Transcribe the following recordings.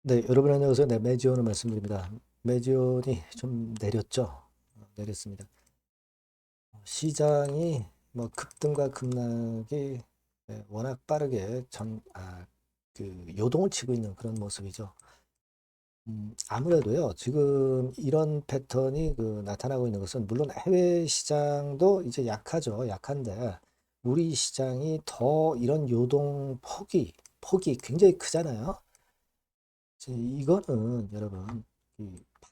네, 여러분 안녕하세요. 네, 메지온을 말씀드립니다. 메지온이 좀 내렸죠. 내렸습니다. 시장이 뭐 급등과 급락이 워낙 빠르게 요동을 치고 있는 그런 모습이죠. 아무래도요, 지금 이런 패턴이 나타나고 있는 것은 물론 해외 시장도 이제 약하죠. 약한데 우리 시장이 더 이런 요동 폭이 굉장히 크잖아요. 이거는 여러분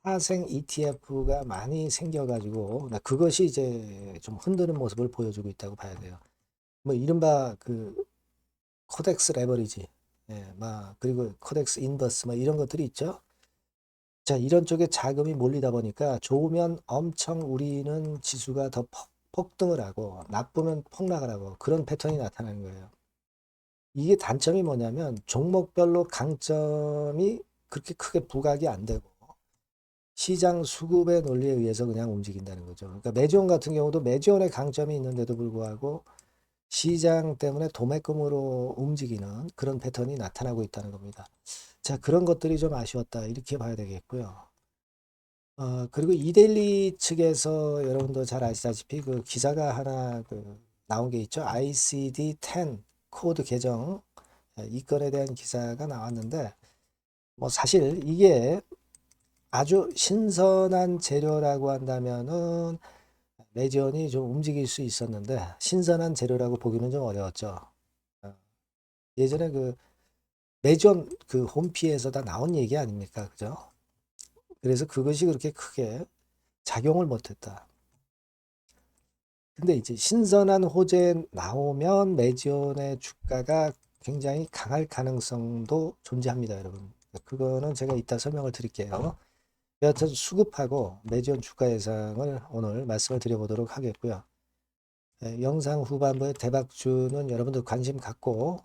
파생 ETF가 많이 생겨가지고 그것이 이제 좀 흔드는 모습을 보여주고 있다고 봐야 돼요. 뭐 이른바 코덱스 레버리지, 막 그리고 코덱스 인버스 뭐 이런 것들이 있죠. 자, 이런 쪽에 자금이 몰리다 보니까 좋으면 엄청 우리는 지수가 더 폭등을 하고 나쁘면 폭락을 하고 그런 패턴이 나타나는 거예요. 이게 단점이 뭐냐면 종목별로 강점이 그렇게 크게 부각이 안 되고 시장 수급의 논리에 의해서 그냥 움직인다는 거죠. 그러니까 매지온 같은 경우도 매지온의 강점이 있는데도 불구하고 시장 때문에 도매금으로 움직이는 그런 패턴이 나타나고 있다는 겁니다. 자, 그런 것들이 좀 아쉬웠다. 이렇게 봐야 되겠고요. 그리고 이데일리 측에서 여러분도 잘 아시다시피 그 기사가 하나 나온 게 있죠. ICD-10 코드 개정 이 건에 대한 기사가 나왔는데 뭐 사실 이게 아주 신선한 재료라고 한다면은 레지온이 좀 움직일 수 있었는데 신선한 재료라고 보기는 좀 어려웠죠. 어, 예전에 레지온 홈피에서 다 나온 얘기 아닙니까? 그죠? 그래서 그것이 그렇게 크게 작용을 못했다. 근데 이제 신선한 호재 나오면 레지온의 주가가 굉장히 강할 가능성도 존재합니다, 여러분. 그거는 제가 이따 설명을 드릴게요. 여하튼 수급하고 매지원 주가 예상을 오늘 말씀을 드려보도록 하겠고요. 영상 후반부에 대박주는 여러분들 관심 갖고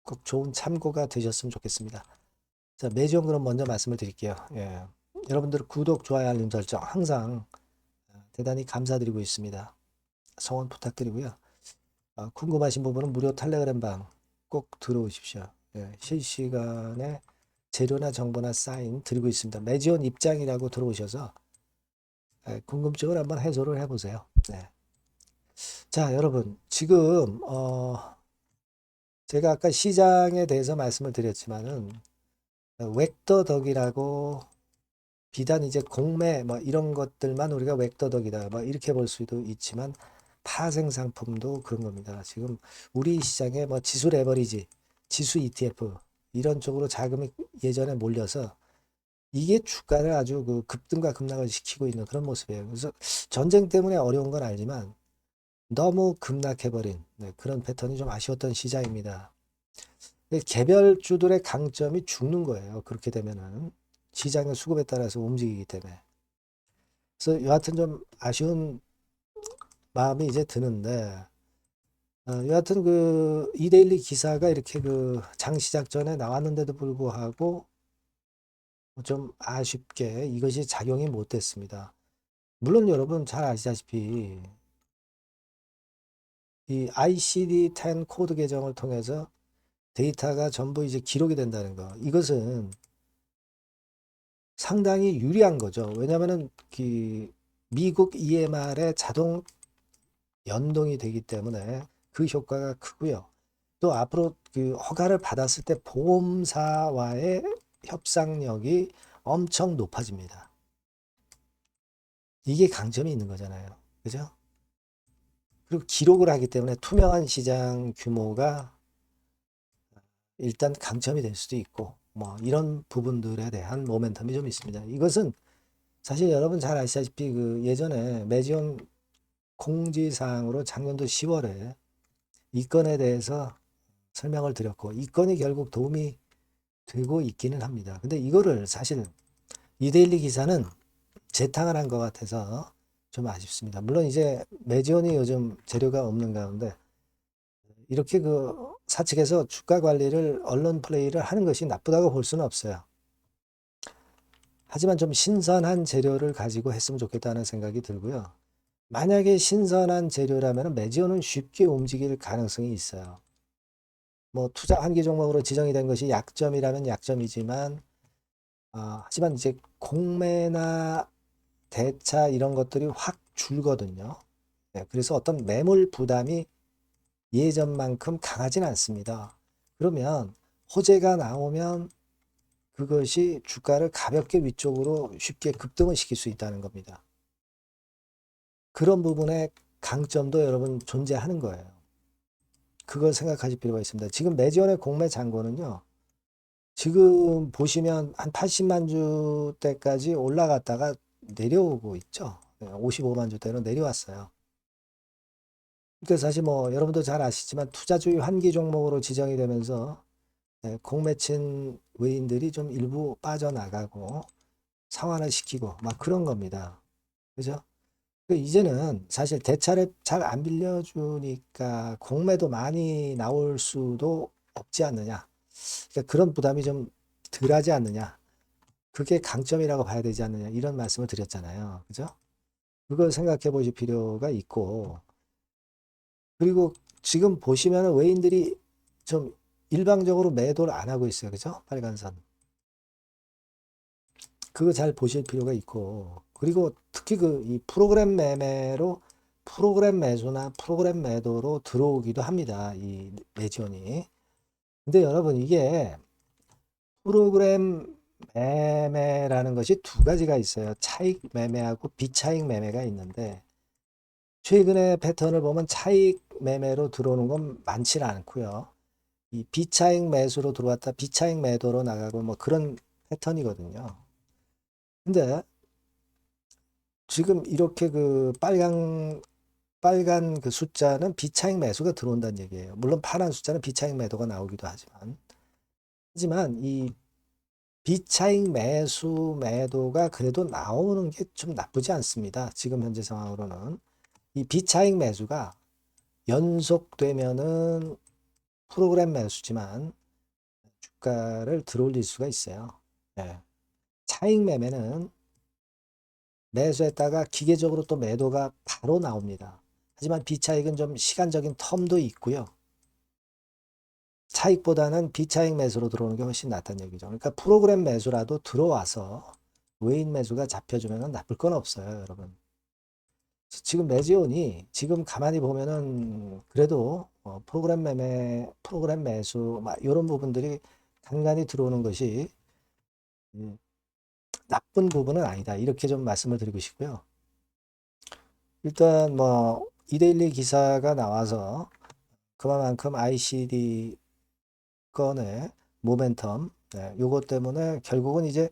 꼭 좋은 참고가 되셨으면 좋겠습니다. 자, 매지원 그럼 먼저 말씀을 드릴게요. 여러분들 구독, 좋아요, 알림 설정 항상 대단히 감사드리고 있습니다. 성원 부탁드리고요. 궁금하신 부분은 무료 텔레그램 방 꼭 들어오십시오. 실시간에 재료나 정보나 사인 드리고 있습니다. 매지원 입장이라고 들어오셔서 궁금증을 한번 해소를 해보세요. 네. 자, 여러분, 지금, 제가 아까 시장에 대해서 말씀을 드렸지만은, 웩더덕이라고 비단 이제 공매 뭐 이런 것들만 우리가 웩더덕이다. 뭐 이렇게 볼 수도 있지만, 파생 상품도 그런 겁니다. 지금 우리 시장에 뭐 지수 레버리지, 지수 ETF, 이런 쪽으로 자금이 예전에 몰려서 이게 주가를 아주 급등과 급락을 시키고 있는 그런 모습이에요. 그래서 전쟁 때문에 어려운 건 알지만, 너무 급락해버린 그런 패턴이 좀 아쉬웠던 시장입니다. 개별주들의 강점이 죽는 거예요. 그렇게 되면은 시장의 수급에 따라서 움직이기 때문에. 그래서 여하튼 좀 아쉬운 마음이 이제 드는데 여하튼 이데일리 기사가 이렇게 장 시작 전에 나왔는데도 불구하고 좀 아쉽게 이것이 작용이 못 됐습니다. 물론 여러분 잘 아시다시피 이 ICD-10 코드 계정을 통해서 데이터가 전부 이제 기록이 된다는 거. 이것은 상당히 유리한 거죠. 왜냐하면은 미국 EMR에 자동 연동이 되기 때문에 그 효과가 크고요. 또 앞으로 허가를 받았을 때 보험사와의 협상력이 엄청 높아집니다. 이게 강점이 있는 거잖아요. 그죠? 그리고 기록을 하기 때문에 투명한 시장 규모가 일단 강점이 될 수도 있고 뭐 이런 부분들에 대한 모멘텀이 좀 있습니다. 이것은 사실 여러분 잘 아시다시피 예전에 매지온 공지사항으로 작년도 10월에 이 건에 대해서 설명을 드렸고 이 건이 결국 도움이 되고 있기는 합니다. 근데 이거를 사실 이데일리 기사는 재탕을 한 것 같아서 좀 아쉽습니다. 물론 이제 매지온이 요즘 재료가 없는 가운데 이렇게 사측에서 주가 관리를 언론 플레이를 하는 것이 나쁘다고 볼 수는 없어요. 하지만 좀 신선한 재료를 가지고 했으면 좋겠다는 생각이 들고요. 만약에 신선한 재료라면 매지온은 쉽게 움직일 가능성이 있어요. 뭐 투자 환기 종목으로 지정이 된 것이 약점이라면 약점이지만 하지만 이제 공매나 대차 이런 것들이 확 줄거든요. 네, 그래서 어떤 매물 부담이 예전만큼 강하진 않습니다. 그러면 호재가 나오면 그것이 주가를 가볍게 위쪽으로 쉽게 급등을 시킬 수 있다는 겁니다. 그런 부분의 강점도 여러분 존재하는 거예요. 그걸 생각하실 필요가 있습니다. 지금 매지원의 공매 잔고는요. 지금 보시면 한 80만 주대까지 올라갔다가 내려오고 있죠. 55만 주대로 내려왔어요. 그러니까 사실 뭐 여러분도 잘 아시지만 투자주의 환기 종목으로 지정이 되면서 공매친 외인들이 좀 일부 빠져나가고 상환을 시키고 막 그런 겁니다. 그죠? 이제는 사실 대차를 잘 안 빌려주니까 공매도 많이 나올 수도 없지 않느냐. 그러니까 그런 부담이 좀 덜하지 않느냐. 그게 강점이라고 봐야 되지 않느냐. 이런 말씀을 드렸잖아요. 그죠? 그걸 생각해 보실 필요가 있고, 그리고 지금 보시면 외인들이 좀 일방적으로 매도를 안 하고 있어요. 그죠? 빨간선. 그거 잘 보실 필요가 있고, 그리고 특히 그 이 프로그램 매매로 프로그램 매수나 프로그램 매도로 들어오기도 합니다. 이 매지원이. 근데 여러분 이게 프로그램 매매라는 것이 두 가지가 있어요. 차익 매매하고 비차익 매매가 있는데 최근에 패턴을 보면 차익 매매로 들어오는 건 많지는 않고요. 이 비차익 매수로 들어왔다 비차익 매도로 나가고 뭐 그런 패턴이거든요. 근데 지금 이렇게 그 빨간 그 숫자는 비차익 매수가 들어온다는 얘기예요. 물론 파란 숫자는 비차익 매도가 나오기도 하지만 이 비차익 매수 매도가 그래도 나오는 게 좀 나쁘지 않습니다. 지금 현재 상황으로는 이 비차익 매수가 연속되면은 프로그램 매수지만 주가를 들어올릴 수가 있어요. 네. 차익 매매는 매수했다가 기계적으로 또 매도가 바로 나옵니다. 하지만 비차익은 좀 시간적인 텀도 있고요. 차익보다는 비차익 매수로 들어오는 게 훨씬 낫다는 얘기죠. 그러니까 프로그램 매수라도 들어와서 외인 매수가 잡혀주면 나쁠 건 없어요, 여러분. 지금 매지온이 지금 가만히 보면은 그래도 프로그램 매수 막 이런 부분들이 간간히 들어오는 것이 나쁜 부분은 아니다. 이렇게 좀 말씀을 드리고 싶고요. 일단 뭐 이데일리 기사가 나와서 그만큼 ICD 건의 모멘텀 요것 때문에 결국은 이제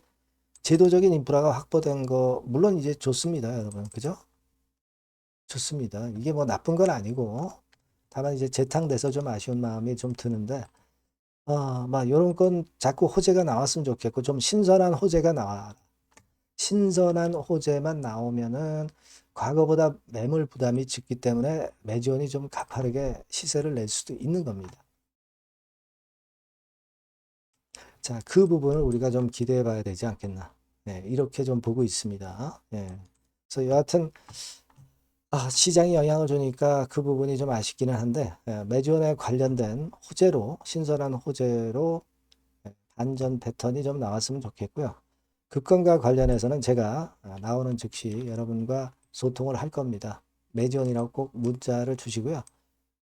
제도적인 인프라가 확보된 거 물론 이제 좋습니다, 여러분. 그죠? 좋습니다. 이게 뭐 나쁜 건 아니고 다만 이제 재탕돼서 좀 아쉬운 마음이 좀 드는데 막 요런 건 자꾸 호재가 나왔으면 좋겠고 좀 신선한 호재가 나와. 신선한 호재만 나오면은 과거보다 매물 부담이 적기 때문에 매지원이 좀 가파르게 시세를 낼 수도 있는 겁니다. 자, 그 부분을 우리가 좀 기대해 봐야 되지 않겠나. 네, 이렇게 좀 보고 있습니다. 네. 그래서 여하튼 시장이 영향을 주니까 그 부분이 좀 아쉽기는 한데 매지원에 관련된 호재로 신선한 호재로 반전 패턴이 좀 나왔으면 좋겠고요. 급권과 관련해서는 제가 나오는 즉시 여러분과 소통을 할 겁니다. 매지원이라고 꼭 문자를 주시고요.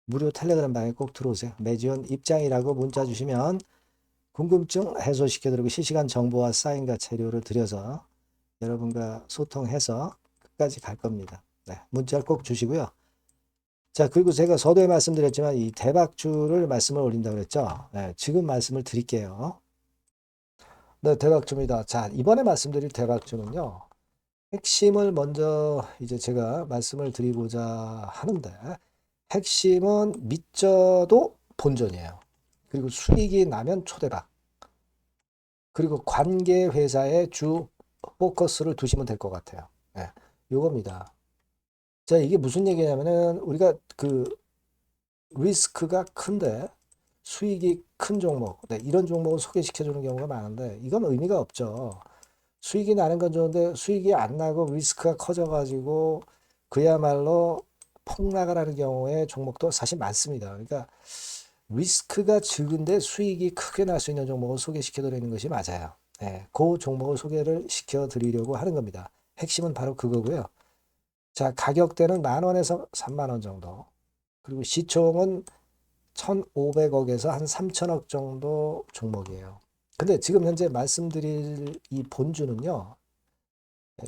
무료 텔레그램 방에 꼭 들어오세요. 매지원 입장이라고 문자 주시면 궁금증 해소시켜드리고 실시간 정보와 사인과 재료를 드려서 여러분과 소통해서 끝까지 갈 겁니다. 네, 문자를 꼭 주시고요. 자, 그리고 제가 서두에 말씀드렸지만 이 대박주를 말씀을 올린다고 그랬죠. 네, 지금 말씀을 드릴게요. 네, 대박주입니다. 자, 이번에 말씀드릴 대박주는요. 핵심을 먼저 이제 제가 말씀을 드리고자 하는데 핵심은 믿져도 본전이에요. 그리고 수익이 나면 초대박. 그리고 관계 회사의 주 포커스를 두시면 될 것 같아요. 네, 요겁니다. 자, 이게 무슨 얘기냐면은 우리가 그 리스크가 큰데 수익이 큰 종목, 네, 이런 종목을 소개시켜 주는 경우가 많은데 이건 의미가 없죠. 수익이 나는 건 좋은데 수익이 안 나고 리스크가 커져가지고 그야말로 폭락을 하는 경우에 종목도 사실 많습니다. 그러니까 리스크가 적은데 수익이 크게 날 수 있는 종목을 소개시켜 드리는 것이 맞아요. 네, 그 종목을 소개를 시켜 드리려고 하는 겁니다. 핵심은 바로 그거고요. 자, 가격대는 10,000원에서 30,000원 정도. 그리고 시총은 1,500억에서 한 3,000억 정도 종목이에요. 근데 지금 현재 말씀드릴 이 본주는요,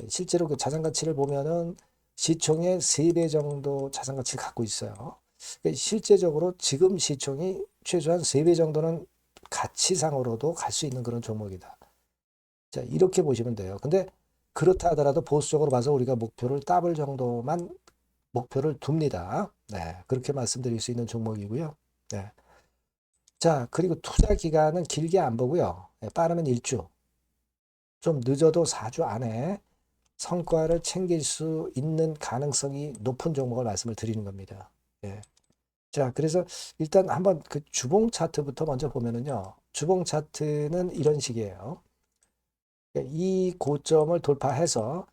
실제로 그 자산 가치를 보면은 시총의 3배 정도 자산 가치를 갖고 있어요. 그러니까 실제적으로 지금 시총이 최소한 3배 정도는 가치상으로도 갈 수 있는 그런 종목이다. 자, 이렇게 보시면 돼요. 근데 그렇다 하더라도 보수적으로 봐서 우리가 목표를 더블 정도만 목표를 둡니다. 네, 그렇게 말씀드릴 수 있는 종목이고요. 네. 자, 그리고 투자 기간은 길게 안 보고요. 네, 빠르면 1주, 좀 늦어도 4주 안에 성과를 챙길 수 있는 가능성이 높은 종목을 말씀을 드리는 겁니다. 예. 자, 그래서 일단 한번 그 주봉 차트부터 먼저 보면은요. 주봉 차트는 이런 식이에요. 이 고점을 돌파해서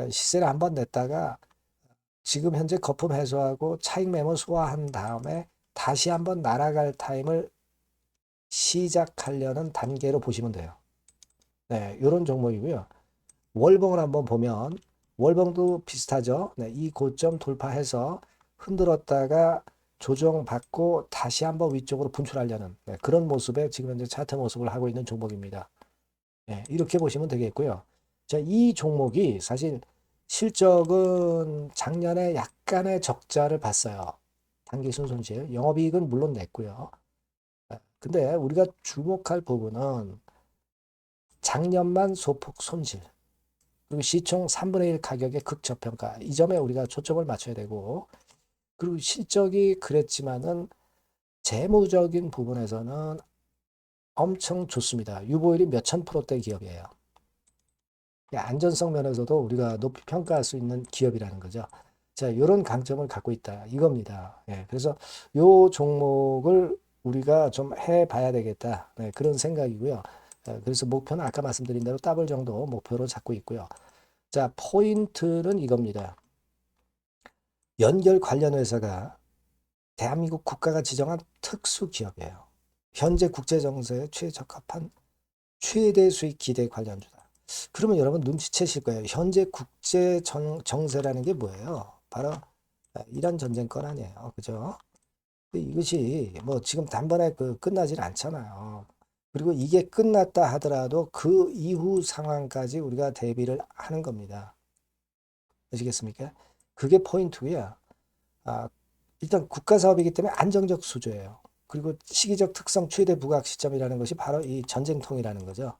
시세를 한번 냈다가 지금 현재 거품 해소하고 차익 매물 소화한 다음에 다시 한번 날아갈 타임을 시작하려는 단계로 보시면 돼요. 네, 이런 종목이고요. 월봉을 한번 보면 월봉도 비슷하죠. 네, 이 고점 돌파해서 흔들었다가 조정받고 다시 한번 위쪽으로 분출하려는 그런 모습의 지금 현재 차트 모습을 하고 있는 종목입니다. 네, 이렇게 보시면 되겠고요. 자, 이 종목이 사실 실적은 작년에 약간의 적자를 봤어요. 단기순 손실, 영업이익은 물론 냈고요. 근데 우리가 주목할 부분은 작년만 소폭 손실, 그리고 시총 3분의 1 가격의 극저평가, 이 점에 우리가 초점을 맞춰야 되고, 그리고 실적이 그랬지만은 재무적인 부분에서는 엄청 좋습니다. 유보율이 몇천 프로대 기업이에요. 안전성 면에서도 우리가 높이 평가할 수 있는 기업이라는 거죠. 자, 이런 강점을 갖고 있다. 이겁니다. 예, 그래서 요 종목을 우리가 좀 해봐야 되겠다. 네, 그런 생각이고요. 그래서 목표는 아까 말씀드린 대로 더블 정도 목표로 잡고 있고요. 자, 포인트는 이겁니다. 연결 관련 회사가 대한민국 국가가 지정한 특수 기업이에요. 현재 국제 정세에 최적합한 최대 수익 기대 관련주다. 그러면 여러분 눈치채실 거예요. 현재 국제 정세라는 게 뭐예요? 바로 이란 전쟁권 아니에요. 그죠? 이것이 뭐 지금 단번에 끝나질 않잖아요. 그리고 이게 끝났다 하더라도 그 이후 상황까지 우리가 대비를 하는 겁니다. 아시겠습니까? 그게 포인트고요. 아, 일단 국가 사업이기 때문에 안정적 수주예요. 그리고 시기적 특성 최대 부각 시점이라는 것이 바로 이 전쟁통이라는 거죠.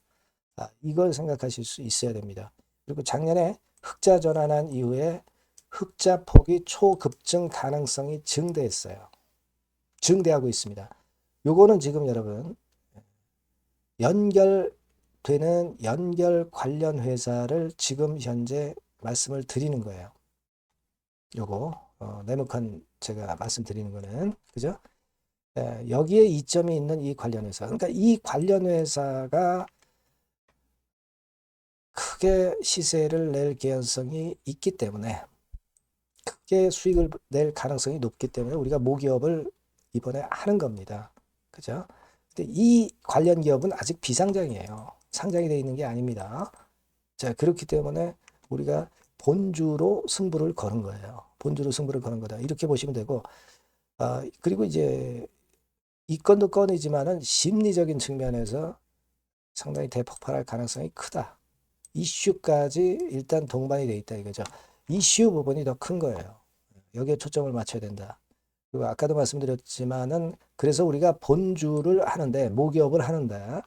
이걸 생각하실 수 있어야 됩니다. 그리고 작년에 흑자 전환한 이후에 흑자 폭이 초급증 가능성이 증대했어요. 증대하고 있습니다. 요거는 지금 여러분 연결되는 연결 관련 회사를 지금 현재 말씀을 드리는 거예요. 요거 네모칸 제가 말씀드리는 거는 그죠? 여기에 이점이 있는 이 관련 회사. 그러니까 이 관련 회사가 크게 시세를 낼 개연성이 있기 때문에 크게 수익을 낼 가능성이 높기 때문에 우리가 모기업을 이번에 하는 겁니다. 그죠? 근데 이 관련 기업은 아직 비상장이에요. 상장이 되어 있는 게 아닙니다. 자, 그렇기 때문에 우리가 본주로 승부를 거는 거예요. 본주로 승부를 거는 거다. 이렇게 보시면 되고, 그리고 이제 이 건도 건이지만은 심리적인 측면에서 상당히 대폭발할 가능성이 크다. 이슈까지 일단 동반이 돼 있다 이거죠. 이슈 부분이 더 큰 거예요. 여기에 초점을 맞춰야 된다. 그리고 아까도 말씀드렸지만은 그래서 우리가 본주를 하는데 모기업을 하는데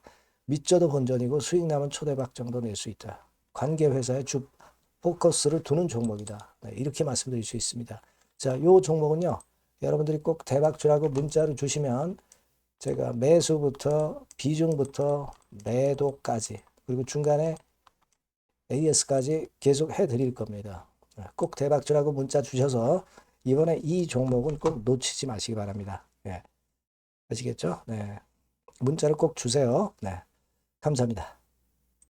밑져도 본전이고 수익 나면 초대박 정도 낼 수 있다. 관계 회사에 주 포커스를 두는 종목이다. 네, 이렇게 말씀드릴 수 있습니다. 자, 요 종목은요. 여러분들이 꼭 대박주라고 문자를 주시면 제가 매수부터 비중부터 매도까지 그리고 중간에 AS까지 계속 해드릴 겁니다. 꼭 대박주라고 문자 주셔서 이번에 이 종목은 꼭 놓치지 마시기 바랍니다. 네. 아시겠죠? 네. 문자를 꼭 주세요. 네. 감사합니다.